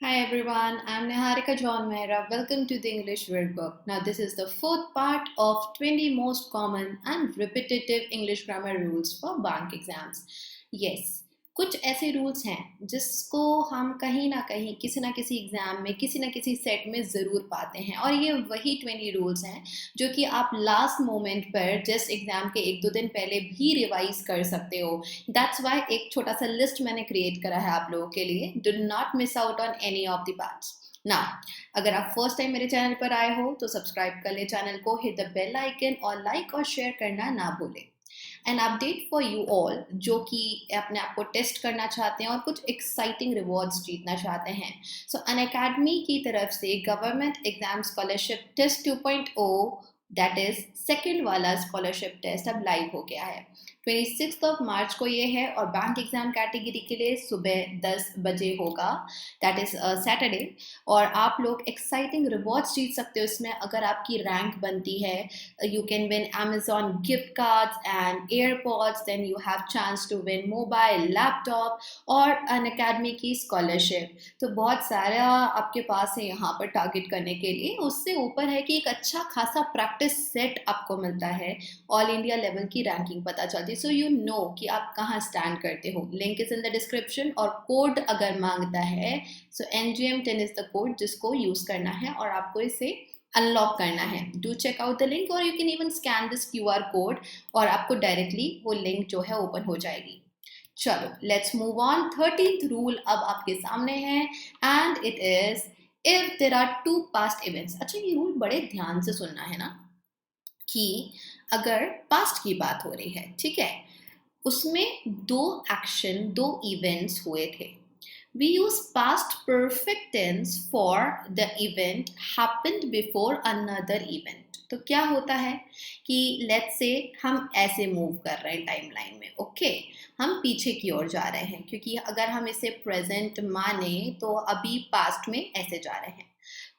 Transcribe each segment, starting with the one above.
Hi everyone, I'm Niharika John Mehra. Welcome to the English Word Book. Now, this is the fourth part of 20 most common and repetitive English grammar rules for bank exams. Yes, कुछ ऐसे rules हैं जिसको हम कहीं ना कहीं किसी ना किसी एग्जाम में किसी ना किसी सेट में ज़रूर पाते हैं और ये वही 20 रूल्स हैं जो कि आप लास्ट मोमेंट पर जस्ट एग्जाम के एक दो दिन पहले भी रिवाइज कर सकते हो। दैट्स वाई एक छोटा सा लिस्ट मैंने क्रिएट करा है आप लोगों के लिए। Do not miss out on any of the parts. ना अगर आप फर्स्ट टाइम मेरे चैनल पर आए हो तो सब्सक्राइब कर ले चैनल को, हिट द बेल आइकन और लाइक और शेयर करना ना भूलें। An update for you all जो कि अपने आप को टेस्ट करना चाहते हैं और कुछ एक्साइटिंग रिवॉर्ड्स जीतना चाहते हैं। सो अनअकैडमी की तरफ से government exam scholarship test 2.0 that is second वाला स्कॉलरशिप टेस्ट अब लाइव हो गया है। 26 मार्च को ये है और बैंक एग्जाम कैटेगरी के लिए सुबह 10 बजे होगा, दैट इज सैटरडे। और आप लोग एक्साइटिंग रिवॉर्ड्स जीत सकते हो इसमें अगर आपकी रैंक बनती है। You can win Amazon gift cards and AirPods, then you have chance to win mobile, laptop और अन अकेडमी की स्कॉलरशिप। तो बहुत सारा आपके पास है यहाँ पर टारगेट करने के लिए। उससे ऊपर है कि एक अच्छा खासा प्रैक्टिस सेट आपको मिलता है, ऑल इंडिया लेवल की रैंकिंग पता चलती है, सो यू नो कि आप कहाँ स्टैंड करते हो। Link is in the description और कोड अगर मांगता है so NGM10 is the code जिसको यूज करना है और आपको इसे अनलॉक करना है। Do check out the link और you can even scan this QR code और आपको डायरेक्टली वो लिंक जो है ओपन हो जाएगी। चलो let's move on. 13th rule अब आपके सामने है and it is if there are two past events. अच्छा, ये रूल बड़े ध्यान से सुनना है ना कि अगर पास्ट की बात हो रही है, ठीक है, उसमें दो एक्शन दो इवेंट्स हुए थे। We use past perfect tense for the event happened before another event. तो क्या होता है कि लेट्स से हम ऐसे मूव कर रहे हैं टाइमलाइन में, ओके हम पीछे की ओर जा रहे हैं क्योंकि अगर हम इसे प्रेजेंट माने तो अभी पास्ट में ऐसे जा रहे हैं।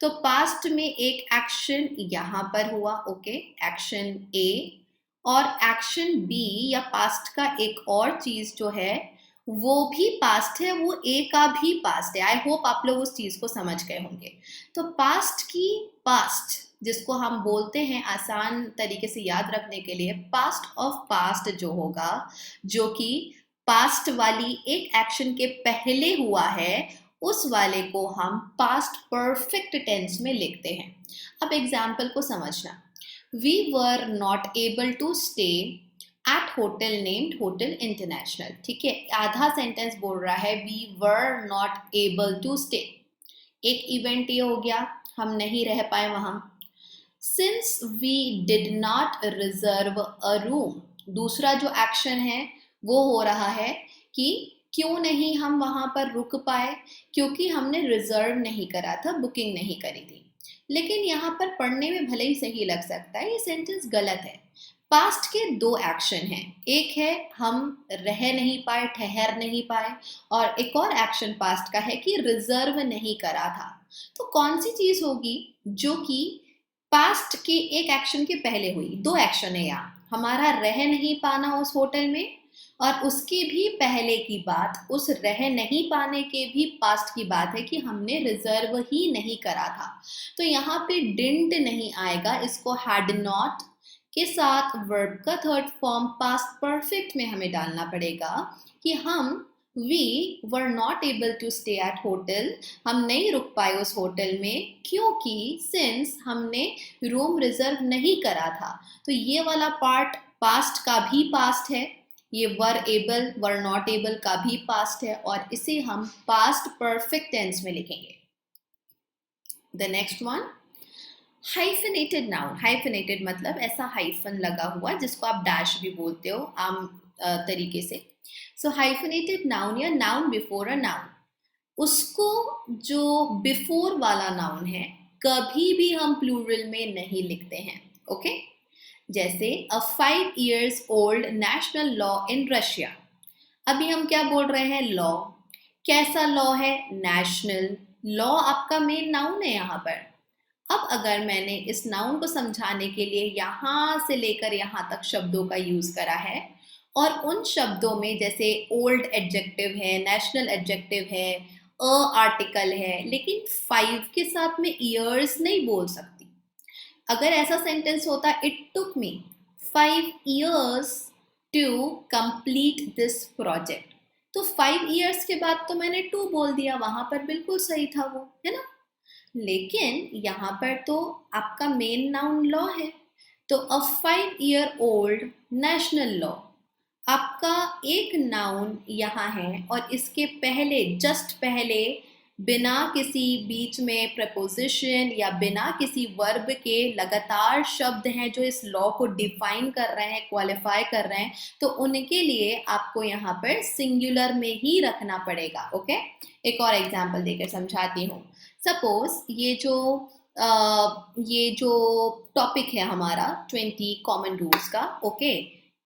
तो पास्ट में एक एक्शन यहाँ पर हुआ, ओके एक्शन ए, और एक्शन बी या पास्ट का एक और चीज जो है वो भी पास्ट है, वो ए का भी पास्ट है। आई होप आप लोग उस चीज को समझ गए होंगे। तो पास्ट की पास्ट जिसको हम बोलते हैं आसान तरीके से याद रखने के लिए, पास्ट ऑफ पास्ट जो होगा, जो कि पास्ट वाली एक एक्शन के पहले हुआ है, उस वाले को हम पास्ट परफेक्ट टेंस में लिखते हैं। अब एग्जाम्पल को समझना। We were not able to stay at hotel named hotel international. ठीक है, आधा सेंटेंस बोल रहा है we were not able to stay. एक इवेंट ये हो गया, हम नहीं रह पाए वहां। Since we did not reserve a room, दूसरा जो एक्शन है वो हो रहा है कि क्यों नहीं हम वहां पर रुक पाए, क्योंकि हमने रिजर्व नहीं करा था, बुकिंग नहीं करी थी। लेकिन यहाँ पर पढ़ने में भले ही सही लग सकता है, ये सेंटेंस गलत है। पास्ट के दो एक्शन हैं, एक है हम रह नहीं पाए, ठहर नहीं पाए, और एक और एक्शन पास्ट का है कि रिजर्व नहीं करा था। तो कौन सी चीज होगी जो कि पास्ट के एक एक्शन के पहले हुई? दो एक्शन है यहाँ, हमारा रह नहीं पाना उस होटल में और उसके भी पहले की बात, उस रह नहीं पाने के भी पास्ट की बात है कि हमने रिजर्व ही नहीं करा था। तो यहाँ पे डिडंट नहीं आएगा, इसको हैड नॉट के साथ वर्ब का थर्ड फॉर्म पास्ट परफेक्ट में हमें डालना पड़ेगा कि हम we were not able to stay at hotel, हम नहीं रुक पाए उस होटल में क्योंकि सिंस हमने रूम रिजर्व नहीं करा था। तो ये वाला पार्ट पास्ट का भी पास्ट है, ये were able were not able का भी पास्ट है और इसे हम पास्ट परफेक्ट टेंस में लिखेंगे। The next one, hyphenated noun. Hyphenated मतलब ऐसा हाइफन लगा हुआ जिसको आप डैश भी बोलते हो आम तरीके से। सो हाइफेनेटेड नाउन या नाउन बिफोर अ नाउन, उसको जो बिफोर वाला नाउन है कभी भी हम प्लूरल में नहीं लिखते हैं, ओके जैसे अ 5 years old national law in Russia. अभी हम क्या बोल रहे हैं? लॉ। कैसा लॉ है? नेशनल लॉ आपका मेन नाउन है यहाँ पर। अब अगर मैंने इस नाउन को समझाने के लिए यहाँ से लेकर यहाँ तक शब्दों का यूज करा है और उन शब्दों में जैसे ओल्ड एडजेक्टिव है, नेशनल एडजेक्टिव है, अ आर्टिकल है, लेकिन 5 के साथ में ईयर्स नहीं बोल सकती। अगर ऐसा सेंटेंस होता, it took me 5 years to complete this project, तो 5 years के बाद तो मैंने 2 बोल दिया, वहां पर बिल्कुल सही था वो, है ना। लेकिन यहाँ पर तो आपका मेन नाउन लॉ है, तो अ 5-year-old नेशनल लॉ, आपका एक नाउन यहाँ है और इसके पहले, जस्ट पहले, बिना किसी बीच में प्रपोजिशन या बिना किसी वर्ब के लगातार शब्द हैं जो इस लॉ को डिफाइन कर रहे हैं, क्वालिफाई कर रहे हैं, तो उनके लिए आपको यहाँ पर सिंगुलर में ही रखना पड़ेगा। ओके, एक और एग्जांपल देकर समझाती हूँ। सपोज ये जो टॉपिक है हमारा 20 कॉमन रूल्स का, okay,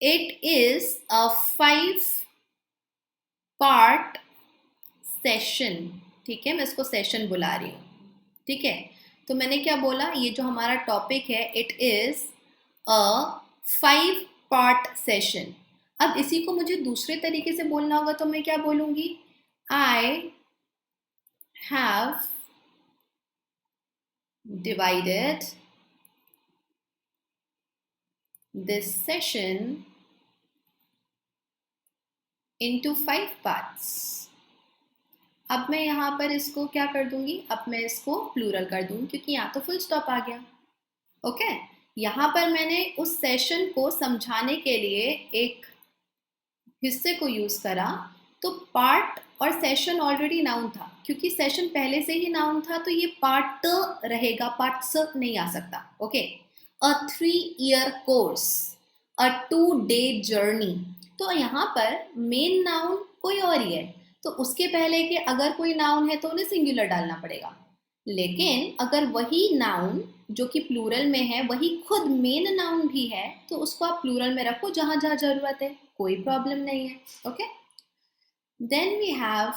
it is a 5-part session, ठीक है, मैं इसको सेशन बुला रही हूँ, ठीक है। तो मैंने क्या बोला, ये जो हमारा टॉपिक है, it is a 5-part session. अब इसी को मुझे दूसरे तरीके से बोलना होगा, तो मैं क्या बोलूंगी, I have divided this session into 5 parts। अब मैं यहाँ पर इसको क्या कर दूंगी, अब मैं इसको प्लूरल कर दूंगी, क्योंकि यहाँ तो फुल स्टॉप आ गया। ओके, यहाँ पर मैंने उस सेशन को समझाने के लिए एक हिस्से को यूज करा, तो पार्ट और सेशन ऑलरेडी नाउन था, क्योंकि सेशन पहले से ही नाउन था, तो ये पार्ट रहेगा, पार्ट स नहीं आ सकता। ओके, अ 3-year कोर्स, अ 2-day जर्नी, तो यहाँ पर मेन नाउन कोई और ही है, तो उसके पहले के अगर कोई नाउन है तो उन्हें सिंगुलर डालना पड़ेगा। लेकिन अगर वही नाउन जो कि प्लूरल में है, वही खुद मेन नाउन भी है, तो उसको आप प्लूरल में रखो जहां जहां जरूरत है, कोई प्रॉब्लम नहीं है। Okay, then we have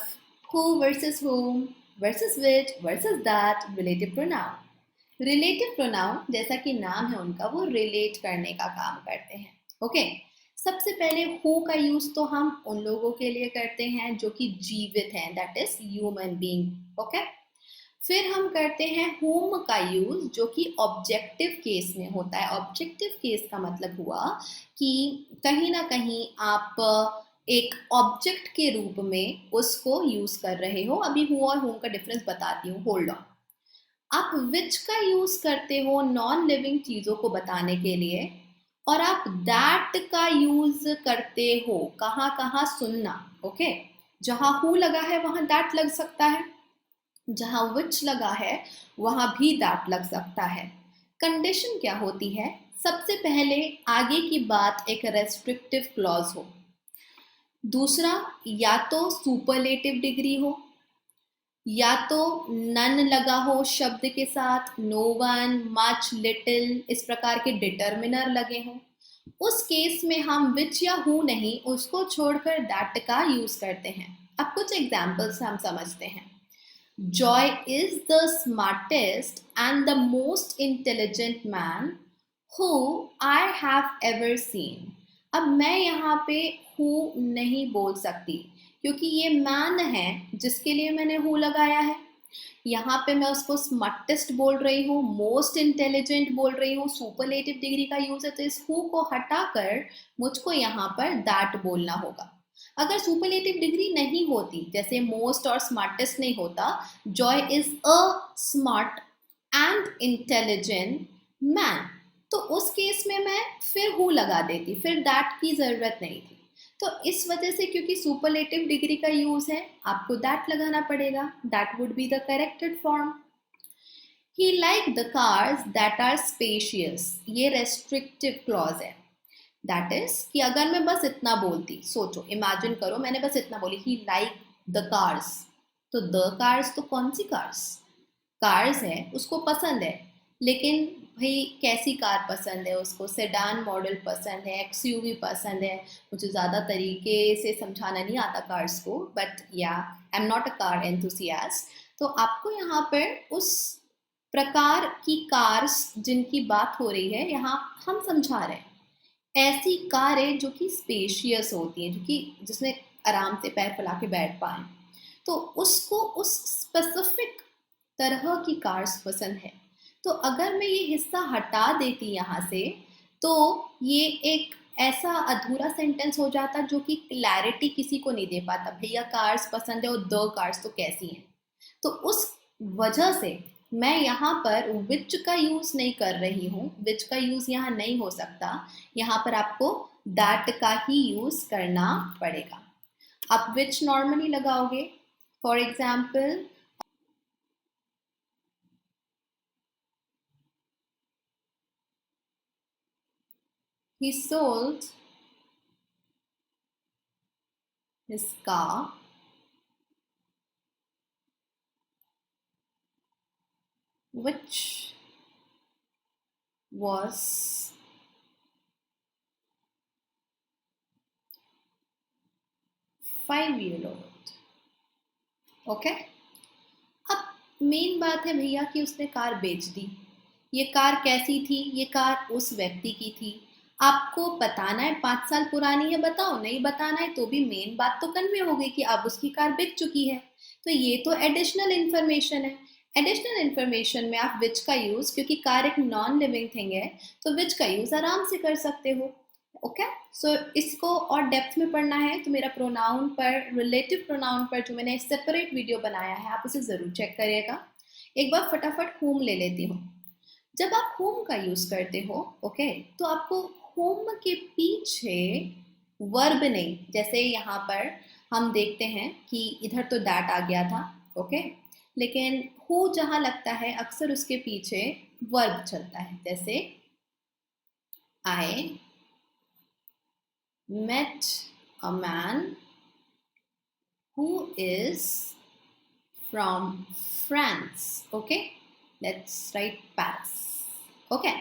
who versus whom versus which versus that, relative pronoun। Relative pronoun, जैसा कि नाम है उनका, वो रिलेट करने का काम करते हैं। ओके, सबसे पहले हु का यूज तो हम उन लोगों के लिए करते हैं जो कि जीवित हैं, that is human being. Okay, फिर हम करते हैं whom का यूज, जो कि ऑब्जेक्टिव केस में होता है। ऑब्जेक्टिव केस का मतलब हुआ कि कहीं ना कहीं आप एक ऑब्जेक्ट के रूप में उसको यूज कर रहे हो। अभी हु और whom का डिफरेंस बताती हूँ, होल्ड ऑन। आप विच का यूज करते हो नॉन लिविंग चीजों को बताने के लिए, और आप दैट का यूज करते हो कहाँ कहाँ, सुनना। ओके, जहां हु लगा है वहां दैट लग सकता है, जहां विच लगा है वहां भी दैट लग सकता है। कंडीशन क्या होती है, सबसे पहले आगे की बात एक रेस्ट्रिक्टिव क्लॉज हो, दूसरा या तो सुपरलेटिव डिग्री हो, या तो नन लगा हो शब्द के साथ, नो वन, मच, लिटिल, इस प्रकार के डिटर्मिनर लगे हों। उस केस में हम विच या हु नहीं, उसको छोड़कर दैट का यूज करते हैं। अब कुछ एग्जाम्पल्स हम समझते हैं। Joy is the smartest and the most intelligent man who I have ever seen। अब मैं यहाँ पे who नहीं बोल सकती, क्योंकि ये man है जिसके लिए मैंने who लगाया है। यहाँ पे मैं उसको स्मार्टेस्ट बोल रही हूँ, मोस्ट इंटेलिजेंट बोल रही हूँ, सुपरलेटिव डिग्री का यूज है, तो इस हु को हटाकर मुझको यहाँ पर दैट बोलना होगा। अगर सुपरलेटिव डिग्री नहीं होती, जैसे मोस्ट और स्मार्टेस्ट नहीं होता, Joy is a smart and intelligent man, तो उस केस में मैं फिर हु लगा देती, फिर दैट की जरूरत नहीं थी। तो इस वजह से, क्योंकि सुपरलेटिव डिग्री का यूज है, आपको दैट लगाना पड़ेगा, that would be the corrected form. He like the cars that are spacious, ये रेस्ट्रिक्टिव क्लॉज है। दैट इज कि अगर मैं बस इतना बोलती, सोचो, इमेजिन करो, मैंने बस इतना बोली, ही लाइक द कार्स, तो द कार्स तो कौन सी कार्स, कार्स है, उसको पसंद है, लेकिन भाई कैसी कार पसंद है उसको, सेडान मॉडल पसंद है, एक्सयूवी पसंद है। मुझे ज़्यादा तरीके से समझाना नहीं आता कार्स को, बट या I am not a car enthusiast. तो आपको यहाँ पर उस प्रकार की कार्स जिनकी बात हो रही है यहाँ हम समझा रहे हैं, ऐसी कारें जो कि स्पेशियस होती हैं, जो कि जिसमें आराम से पैर फैला के बैठ पाएं। तो उसको उस स्पेसिफिक तरह की कार्स पसंद है। तो अगर मैं ये हिस्सा हटा देती यहाँ से, तो ये एक ऐसा अधूरा सेंटेंस हो जाता जो कि क्लैरिटी किसी को नहीं दे पाता, भैया कार्स पसंद है और द कार्स तो कैसी हैं। तो उस वजह से मैं यहाँ पर विच का यूज नहीं कर रही हूँ, विच का यूज यहाँ नहीं हो सकता, यहाँ पर आपको दैट का ही यूज करना पड़ेगा। आप विच नॉर्मली लगाओगे, for example he sold his car which was 5 year old। Okay, अब मेन बात है भैया कि उसने कार बेच दी। ये कार कैसी थी? ये कार उस व्यक्ति की थी। आपको बताना है 5 साल पुरानी है, बताओ, नहीं बताना है तो भी मेन बात तो कन्वे हो गई कि अब उसकी कार बिक चुकी है। तो ये तो एडिशनल इंफॉर्मेशन है। एडिशनल इंफॉर्मेशन में आप विच का यूज, क्योंकि कार एक नॉन लिविंग थिंग है, तो विच का यूज आराम से कर सकते हो। ओके, सो इसको और डेप्थ में पढ़ना है तो मेरा प्रोनाउन पर, रिलेटिव प्रोनाउन पर जो मैंने सेपरेट वीडियो बनाया है, आप उसे जरूर चेक करिएगा। एक बार फटाफट होम ले लेती हूँ। जब आप होम का यूज करते हो, ओके, तो आपको होम के पीछे वर्ब नहीं, जैसे यहाँ पर हम देखते हैं कि इधर तो दैट आ गया था, ओके, लेकिन हु जहां लगता है अक्सर उसके पीछे वर्ब चलता है। जैसे आई met a man who is from France। okay, let's write Paris। okay,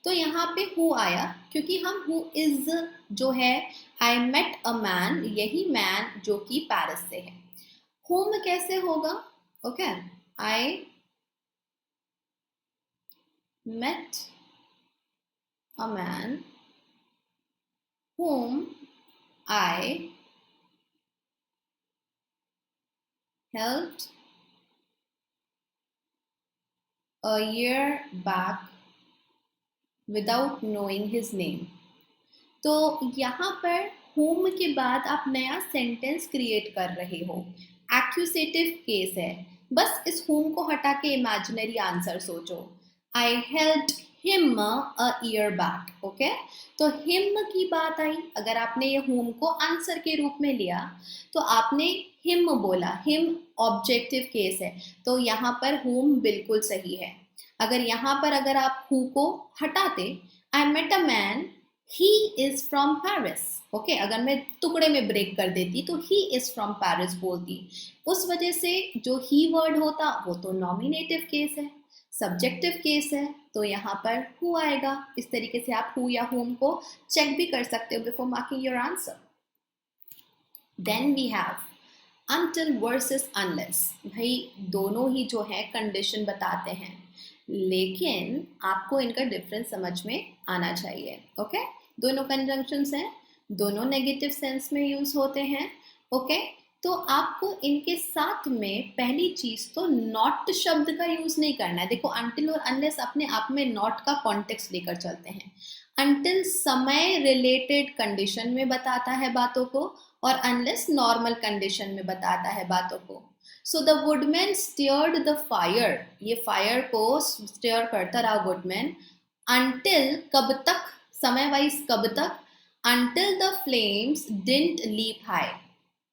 तो यहाँ पे who आया क्योंकि हम who is जो है, I met a man, यही मैन जो कि पेरिस से है। whom कैसे होगा? Okay, I met a man whom I helped a year back without knowing his name। तो यहाँ पर whom के बाद आप नया सेंटेंस क्रिएट कर रहे हो, एक्यूसेटिव केस है। बस इस whom को हटा के इमेजिनरी आंसर सोचो। I helped him a year back। Okay, तो him की बात आई, अगर आपने ये whom को आंसर के रूप में लिया तो आपने him बोला, him ऑब्जेक्टिव केस है, तो यहाँ पर whom बिल्कुल सही है। अगर यहाँ पर अगर आप who को हटाते, I met a man, he is from Paris। Okay, अगर मैं टुकड़े में ब्रेक कर देती तो he is from Paris बोलती, उस वजह से जो he वर्ड होता वो तो नॉमिनेटिव केस है, सब्जेक्टिव केस है, तो यहाँ पर who आएगा। इस तरीके से आप who या whom को चेक भी कर सकते हो before marking your answer. Then we have until versus unless। भाई दोनों ही जो है कंडीशन बताते हैं, लेकिन आपको इनका डिफरेंस समझ में आना चाहिए। ओके, दोनों कंजंक्शंस हैं, दोनों नेगेटिव सेंस में यूज होते हैं। ओके, तो आपको इनके साथ में पहली चीज तो नॉट शब्द का यूज नहीं करना है। देखो until और unless अपने आप में नॉट का कॉन्टेक्स्ट लेकर चलते हैं। until समय रिलेटेड कंडीशन में बताता है बातों को, और unless नॉर्मल कंडीशन में बताता है बातों को। So the woodman steered the fire, ये फायर को स्टीयर करता रहा वुडमैन, until कब तक, समय वाइज कब तक, until the flames didn't leap high,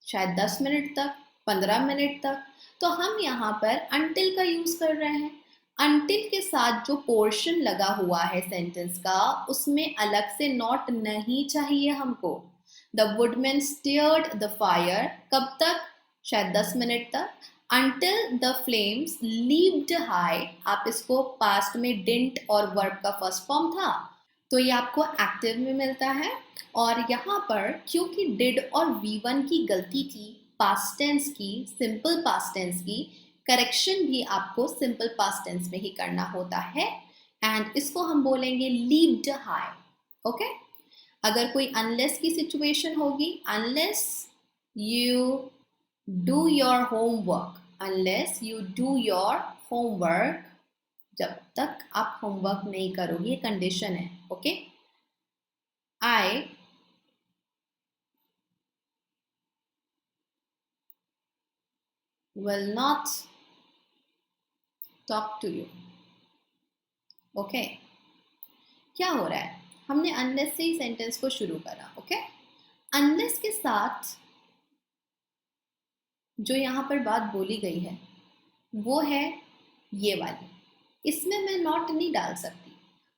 शायद 10 मिनट तक, 15 मिनट तक। तो हम यहाँ पर until का यूज कर रहे हैं। until के साथ जो पोर्शन लगा हुआ है सेंटेंस का, उसमें अलग से नॉट नहीं चाहिए हमको। The woodman steered the fire, कब तक, शायद 10 मिनट तक। until the flames leaped high, आप इसको पास्ट में didn't और वर्ब का फर्स्ट फॉर्म था, तो ये आपको एक्टिव में मिलता है। और यहाँ पर क्योंकि डिड और V1 की गलती थी, पास्ट टेंस की, सिंपल पास्ट टेंस की, करेक्शन भी आपको सिंपल पास्ट टेंस में ही करना होता है, एंड इसको हम बोलेंगे लीप्ड हाई। ओके, अगर कोई अनलेस की सिचुएशन होगी, unless you do your homework, unless you do your homework, जब तक आप होमवर्क नहीं करोगे, ये कंडीशन है, okay. I will not talk to you, okay. क्या हो रहा है, हमने अनलेस से ही सेंटेंस को शुरू करा, ओके। अनलेस के साथ जो यहाँ पर बात बोली गई है वो है ये वाली, इसमें मैं नॉट नहीं डाल सकती।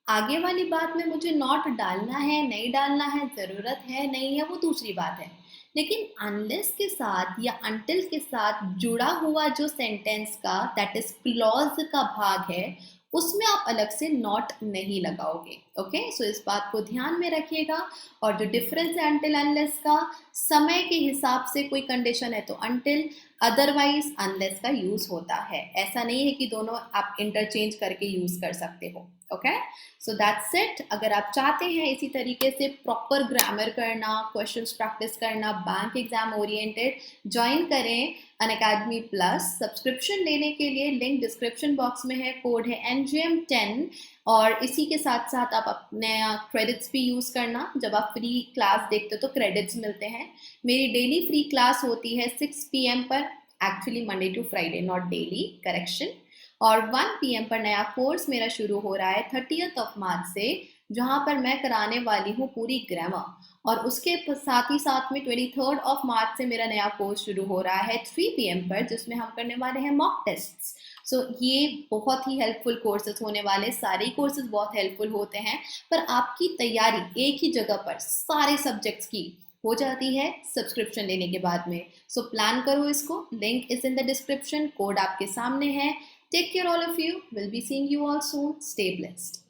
आगे वाली बात में मुझे नॉट डालना है नहीं डालना है, जरूरत है नहीं है, वो दूसरी बात है। लेकिन अनलेस के साथ या अनटिल के साथ जुड़ा हुआ जो सेंटेंस का दैट इज क्लॉज का भाग है, उसमें आप अलग से नॉट नहीं लगाओगे, ओके। सो इस बात को ध्यान में रखिएगा। और जो डिफरेंस है अनटिल अनलेस का, समय के हिसाब से कोई कंडीशन है तो अनटिल, अदरवाइज अनलेस का यूज होता है। ऐसा नहीं है कि दोनों आप इंटरचेंज करके यूज कर सकते हो, ओके। So that's it. अगर आप चाहते हैं इसी तरीके से प्रॉपर ग्रामर करना, क्वेश्चंस प्रैक्टिस करना, बैंक एग्जाम ओरिएंटेड, ज्वाइन करें अनअकैडमी प्लस। सब्सक्रिप्शन लेने के लिए लिंक डिस्क्रिप्शन बॉक्स में है, कोड है NGM10। और इसी के साथ साथ आप अपने क्रेडिट्स भी यूज़ करना, जब आप फ्री क्लास देखते हो तो क्रेडिट्स मिलते हैं। मेरी डेली फ्री क्लास होती है 6 PM पर, actually Monday to Friday, not daily, correction. और 1 PM पर नया कोर्स मेरा शुरू हो रहा है 30th ऑफ मार्च से, जहाँ पर मैं कराने वाली हूँ पूरी ग्रामर। और उसके साथ ही साथ में 23rd ऑफ मार्च से मेरा नया कोर्स शुरू हो रहा है 3 PM पर, जिसमें हम करने वाले हैं मॉक टेस्ट्स। सो ये बहुत ही हेल्पफुल कोर्सेज होने वाले, सारे ही कोर्सेज बहुत हेल्पफुल होते हैं। पर आपकी तैयारी एक ही जगह पर सारे सब्जेक्ट्स की हो जाती है सब्सक्रिप्शन लेने के बाद में। सो प्लान करो इसको, link is in the description, code आपके सामने है। Take care all of you, will be seeing you all soon, stay blessed.